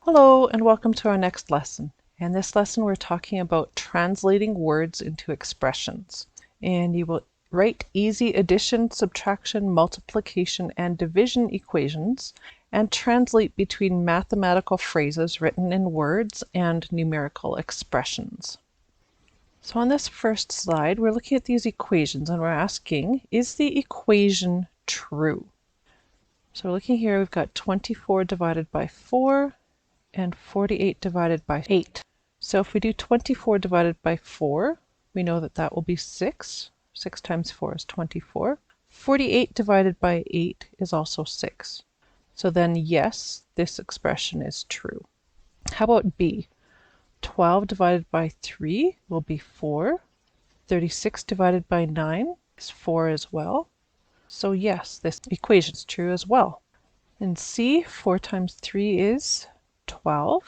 Hello and welcome to our next lesson. In this lesson we're talking about translating words into expressions. And you will write easy addition, subtraction, multiplication, and division equations and translate between mathematical phrases written in words and numerical expressions. So on this first slide we're looking at these equations and we're asking, is the equation true? So we're looking here, we've got 24 divided by 4 and 48 divided by 8. So if we do 24 divided by 4, we know that that will be 6. 6 times 4 is 24. 48 divided by 8 is also 6. So then yes, this expression is true. How about B? 12 divided by 3 will be 4. 36 divided by 9 is 4 as well. So yes, this equation is true as well. And C, 4 times 3 is 12.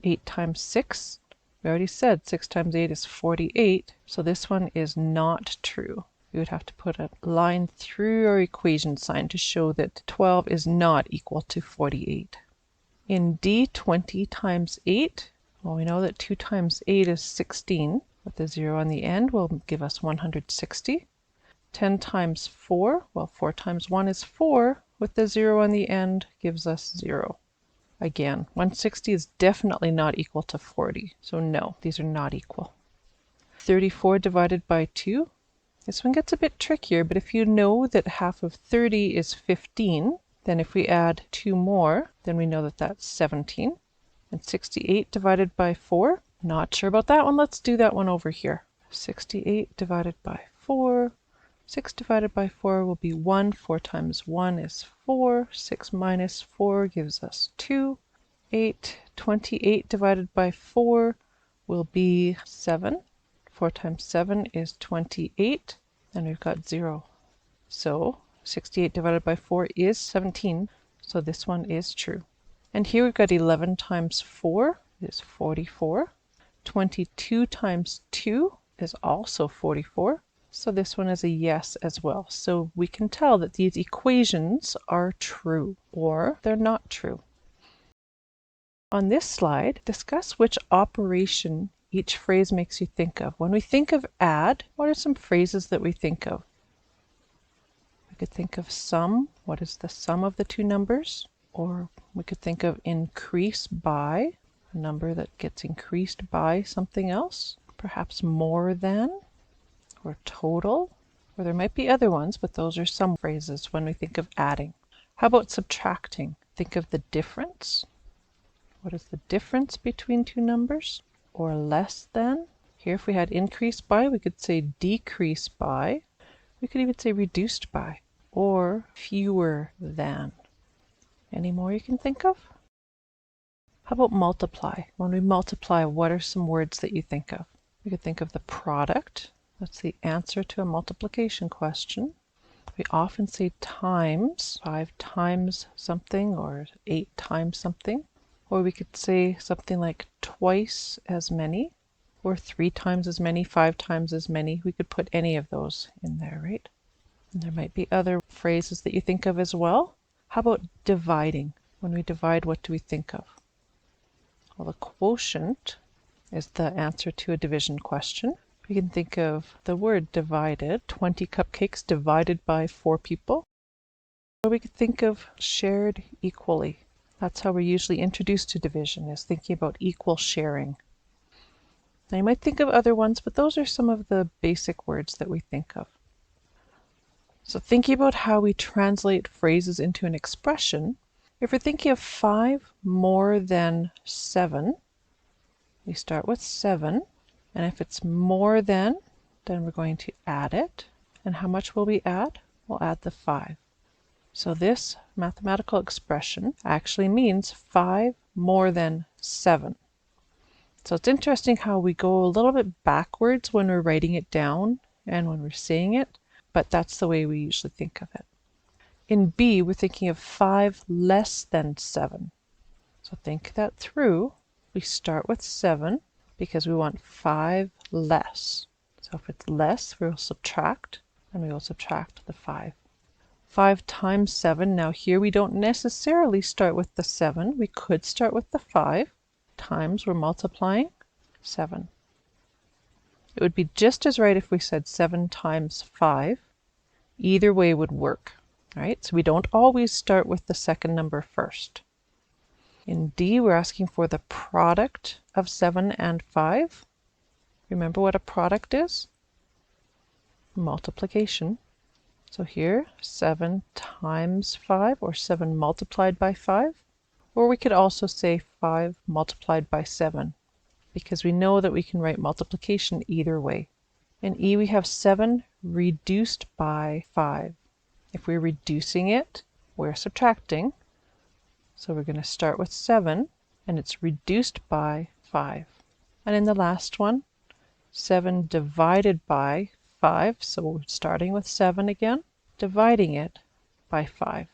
8 times 6, we already said 6 times 8 is 48, so this one is not true. We would have to put a line through our equation sign to show that 12 is not equal to 48. In D, 20 times 8, well, we know that 2 times 8 is 16, with the 0 on the end will give us 160. 10 times 4, well, 4 times 1 is 4, with the 0 on the end gives us 0. Again, 160 is definitely not equal to 40, so no, these are not equal. 34 divided by 2. This one gets a bit trickier, but if you know that half of 30 is 15, then if we add 2 more, then we know that that's 17. And 68 divided by 4. Not sure about that one, let's do that one over here. 68 divided by 4. 6 divided by 4 will be 1. 4 times 1 is 4. 6 minus 4 gives us 2. 28 divided by 4 will be 7. 4 times 7 is 28. And we've got 0. So 68 divided by 4 is 17. So this one is true. And here we've got 11 times 4 is 44. 22 times 2 is also 44. So this one is a yes as well. So we can tell that these equations are true or they're not true. On this slide, discuss which operation each phrase makes you think of. When we think of add, what are some phrases that we think of? We could think of sum. What is the sum of the two numbers? Or we could think of increase by, a number that gets increased by something else. Perhaps more than, or total, or there might be other ones, but those are some phrases when we think of adding. How about subtracting? Think of the difference. What is the difference between two numbers? Or less than. Here if we had increase by, we could say decrease by. We could even say reduced by, or fewer than. Any more you can think of? How about multiply? When we multiply, what are some words that you think of? We could think of the product. That's the answer to a multiplication question. We often say times, 5 times something or 8 times something. Or we could say something like twice as many, or 3 times as many, 5 times as many. We could put any of those in there, right? And there might be other phrases that you think of as well. How about dividing? When we divide, what do we think of? Well, the quotient is the answer to a division question. We can think of the word divided, 20 cupcakes divided by 4 people. Or we could think of shared equally. That's how we're usually introduced to division, is thinking about equal sharing. Now you might think of other ones, but those are some of the basic words that we think of. So thinking about how we translate phrases into an expression, if we're thinking of 5 more than 7, we start with 7. And if it's more than, then we're going to add it. And how much will we add? We'll add the 5. So this mathematical expression actually means 5 more than 7. So it's interesting how we go a little bit backwards when we're writing it down and when we're saying it, but that's the way we usually think of it. In B, we're thinking of 5 less than 7. So think that through. We start with 7. Because we want 5 less. So if it's less, we'll subtract, and we will subtract the 5. 5 times 7. Now here we don't necessarily start with the 7. We could start with the 5 times, we're multiplying 7. It would be just as right if we said 7 times 5. Either way would work, right? So we don't always start with the second number first. In D, we're asking for the product of 7 and 5. Remember what a product is? Multiplication. So here, 7 times 5, or 7 multiplied by 5. Or we could also say 5 multiplied by 7, because we know that we can write multiplication either way. In E, we have 7 reduced by 5. If we're reducing it, we're subtracting. So we're going to start with 7, and it's reduced by 5. And in the last one, 7 divided by 5, so we're starting with 7 again, dividing it by 5.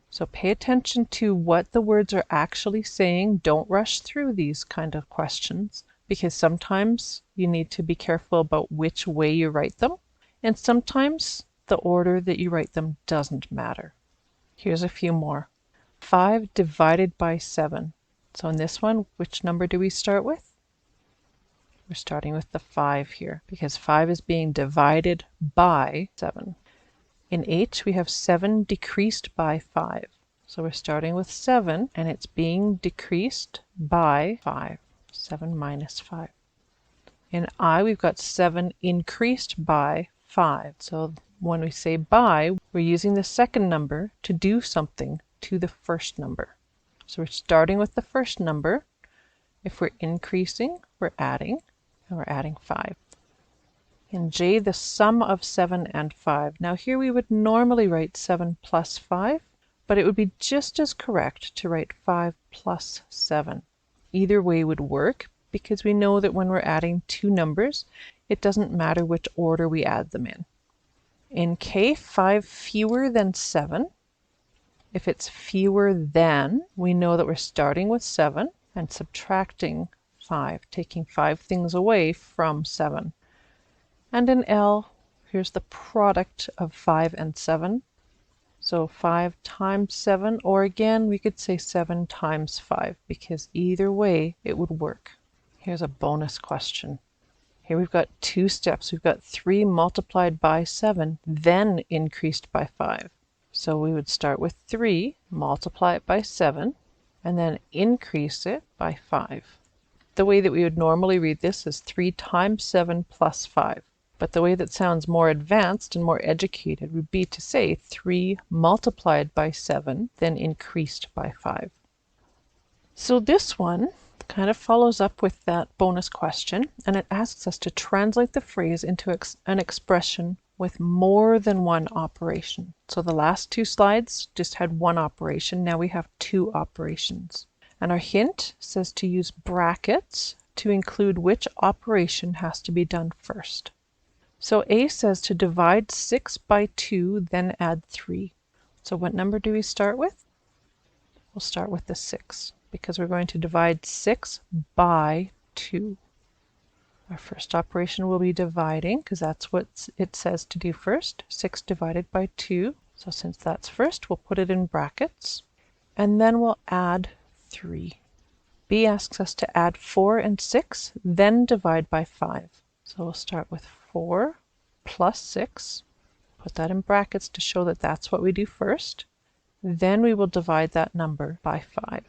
So pay attention to what the words are actually saying. Don't rush through these kind of questions, because sometimes you need to be careful about which way you write them, and sometimes the order that you write them doesn't matter. Here's a few more. 5 divided by 7. So in this one, which number do we start with? We're starting with the 5 here, because 5 is being divided by 7. In H, we have 7 decreased by 5. So we're starting with 7, and it's being decreased by 5. 7 minus 5. In I, we've got 7 increased by 5. So when we say by, we're using the second number to do something to the first number. So we're starting with the first number. If we're increasing, we're adding, and we're adding 5. In J, the sum of 7 and 5. Now here we would normally write 7 plus 5, but it would be just as correct to write 5 plus 7. Either way would work, because we know that when we're adding two numbers, it doesn't matter which order we add them in. In K, 5 fewer than 7. If it's fewer than, we know that we're starting with 7 and subtracting 5, taking 5 things away from 7. And in L, here's the product of 5 and 7. So 5 times 7, or again, we could say 7 times 5, because either way it would work. Here's a bonus question. Here we've got two steps. We've got 3 multiplied by 7, then increased by 5. So we would start with 3, multiply it by 7, and then increase it by 5. The way that we would normally read this is 3 times 7 plus 5. But the way that sounds more advanced and more educated would be to say 3 multiplied by 7, then increased by 5. So this one kind of follows up with that bonus question, and it asks us to translate the phrase into an expression with more than one operation. So the last two slides just had one operation. Now we have 2 operations. And our hint says to use brackets to include which operation has to be done first. So A says to divide 6 by 2, then add 3. So what number do we start with? We'll start with the 6, because we're going to divide 6 by 2. Our first operation will be dividing, because that's what it says to do first. 6 divided by 2. So since that's first, we'll put it in brackets. And then we'll add 3. B asks us to add 4 and 6, then divide by 5. So we'll start with 4 plus 6. Put that in brackets to show that that's what we do first. Then we will divide that number by 5.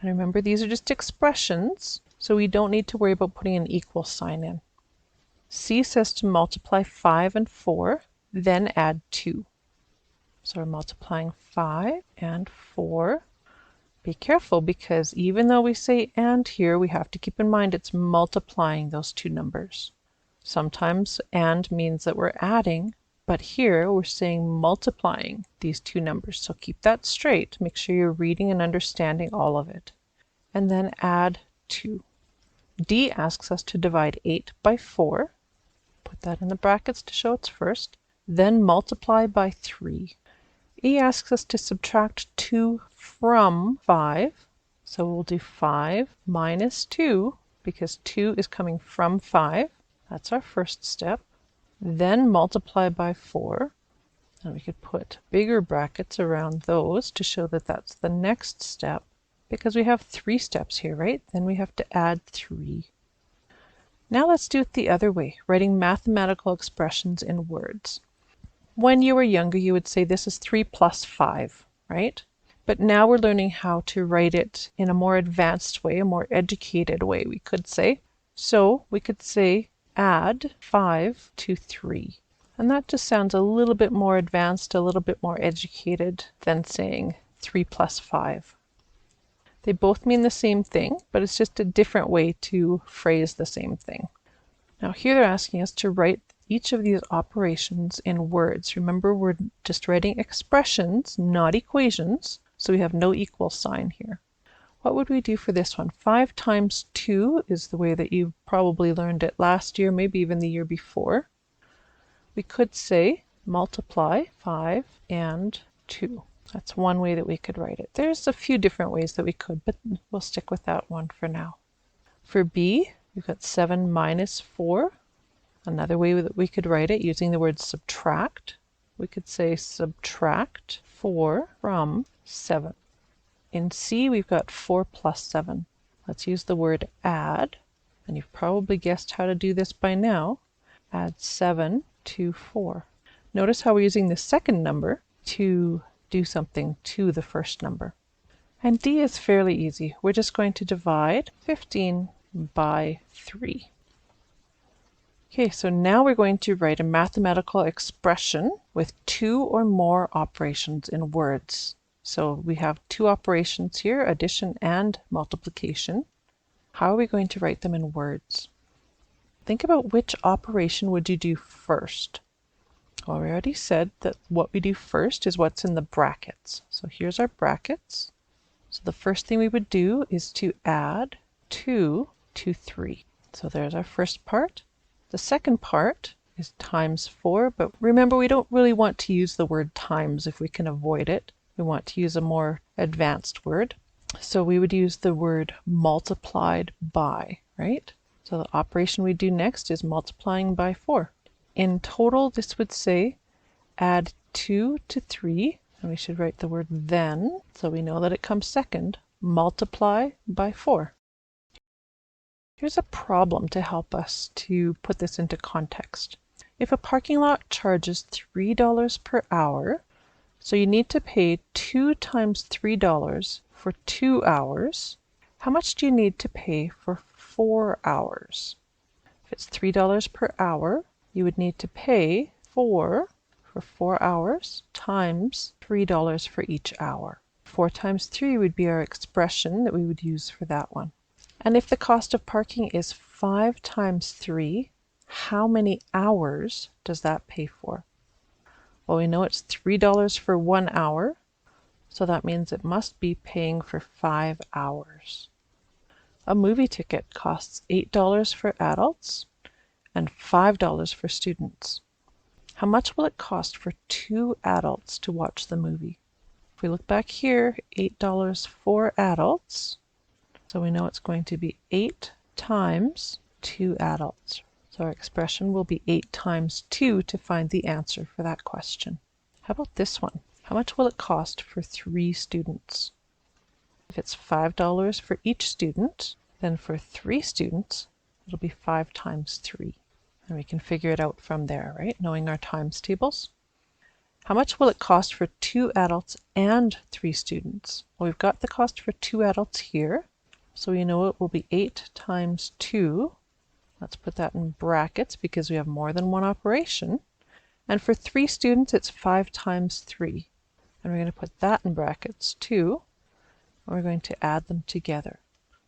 And remember, these are just expressions, so we don't need to worry about putting an equal sign in. C says to multiply 5 and 4, then add 2. So we're multiplying 5 and 4. Be careful, because even though we say and here, we have to keep in mind it's multiplying those two numbers. Sometimes and means that we're adding, but here we're saying multiplying these two numbers. So keep that straight. Make sure you're reading and understanding all of it. And then add 2. D asks us to divide 8 by 4. Put that in the brackets to show it's first. Then multiply by 3. E asks us to subtract 2 from 5. So we'll do 5 minus 2, because 2 is coming from 5. That's our first step. Then multiply by 4. And we could put bigger brackets around those to show that that's the next step, because we have 3 steps here, right? Then we have to add 3. Now let's do it the other way, writing mathematical expressions in words. When you were younger, you would say this is 3 plus 5, right? But now we're learning how to write it in a more advanced way, a more educated way, we could say. So we could say add 5 to 3. And that just sounds a little bit more advanced, a little bit more educated than saying 3 plus 5. They both mean the same thing, but it's just a different way to phrase the same thing. Now here they're asking us to write each of these operations in words. Remember, we're just writing expressions, not equations, so we have no equal sign here. What would we do for this one? 5 times 2 is the way that you probably learned it last year, maybe even the year before. We could say multiply 5 and 2. That's one way that we could write it. There's a few different ways that we could, but we'll stick with that one for now. For B, we've got 7 minus 4. Another way that we could write it using the word subtract. We could say subtract 4 from 7. In C, we've got 4 plus 7. Let's use the word add, and you've probably guessed how to do this by now. Add 7 to 4. Notice how we're using the second number to do something to the first number. And D is fairly easy. We're just going to divide 15 by 3. Okay, so now we're going to write a mathematical expression with 2 or more operations in words. So we have 2 operations here, addition and multiplication. How are we going to write them in words? Think about which operation would you do first. Well, we already said that what we do first is what's in the brackets. So here's our brackets. So the first thing we would do is to add 2 to 3. So there's our first part. The second part is times 4, but remember, we don't really want to use the word times if we can avoid it. We want to use a more advanced word. So we would use the word multiplied by, right? So the operation we do next is multiplying by 4. In total, this would say add 2 to 3, and we should write the word then, so we know that it comes second, multiply by 4. Here's a problem to help us to put this into context. If a parking lot charges $3 per hour, so you need to pay 2 times $3 for 2 hours, how much do you need to pay for 4 hours? If it's $3 per hour, you would need to pay 4 for 4 hours times $3 for each hour. 4 times 3 would be our expression that we would use for that one. And if the cost of parking is 5 times 3, how many hours does that pay for? Well, we know it's $3 for 1 hour, so that means it must be paying for 5 hours. A movie ticket costs $8 for adults and $5 for students. How much will it cost for 2 adults to watch the movie? If we look back here, $8 for adults, so we know it's going to be 8 times 2 adults. So our expression will be 8 times 2 to find the answer for that question. How about this one? How much will it cost for 3 students? If it's $5 for each student, then for 3 students, it'll be 5 times 3. And we can figure it out from there, right? Knowing our times tables. How much will it cost for 2 adults and 3 students? Well, we've got the cost for 2 adults here, so we know it will be 8 times 2. Let's put that in brackets because we have more than one operation. And for 3 students, it's 5 times 3. And we're going to put that in brackets too. And we're going to add them together.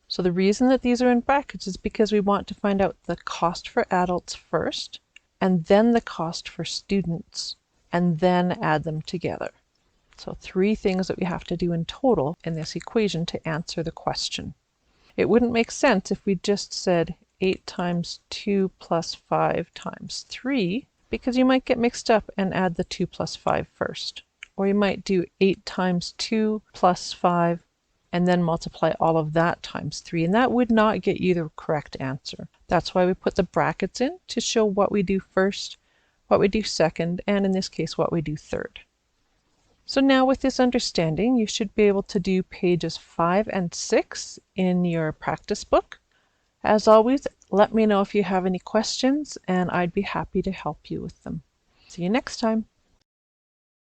So the reason that these are in brackets is because we want to find out the cost for adults first, and then the cost for students, and then add them together. So 3 things that we have to do in total in this equation to answer the question. It wouldn't make sense if we just said 8 times 2 plus 5 times 3, because you might get mixed up and add the 2 plus 5 first. Or you might do 8 times 2 plus 5 and then multiply all of that times 3, and that would not get you the correct answer. That's why we put the brackets in, to show what we do first, what we do second, and in this case, what we do third. So now with this understanding, you should be able to do pages 5 and 6 in your practice book. As always, let me know if you have any questions, and I'd be happy to help you with them. See you next time.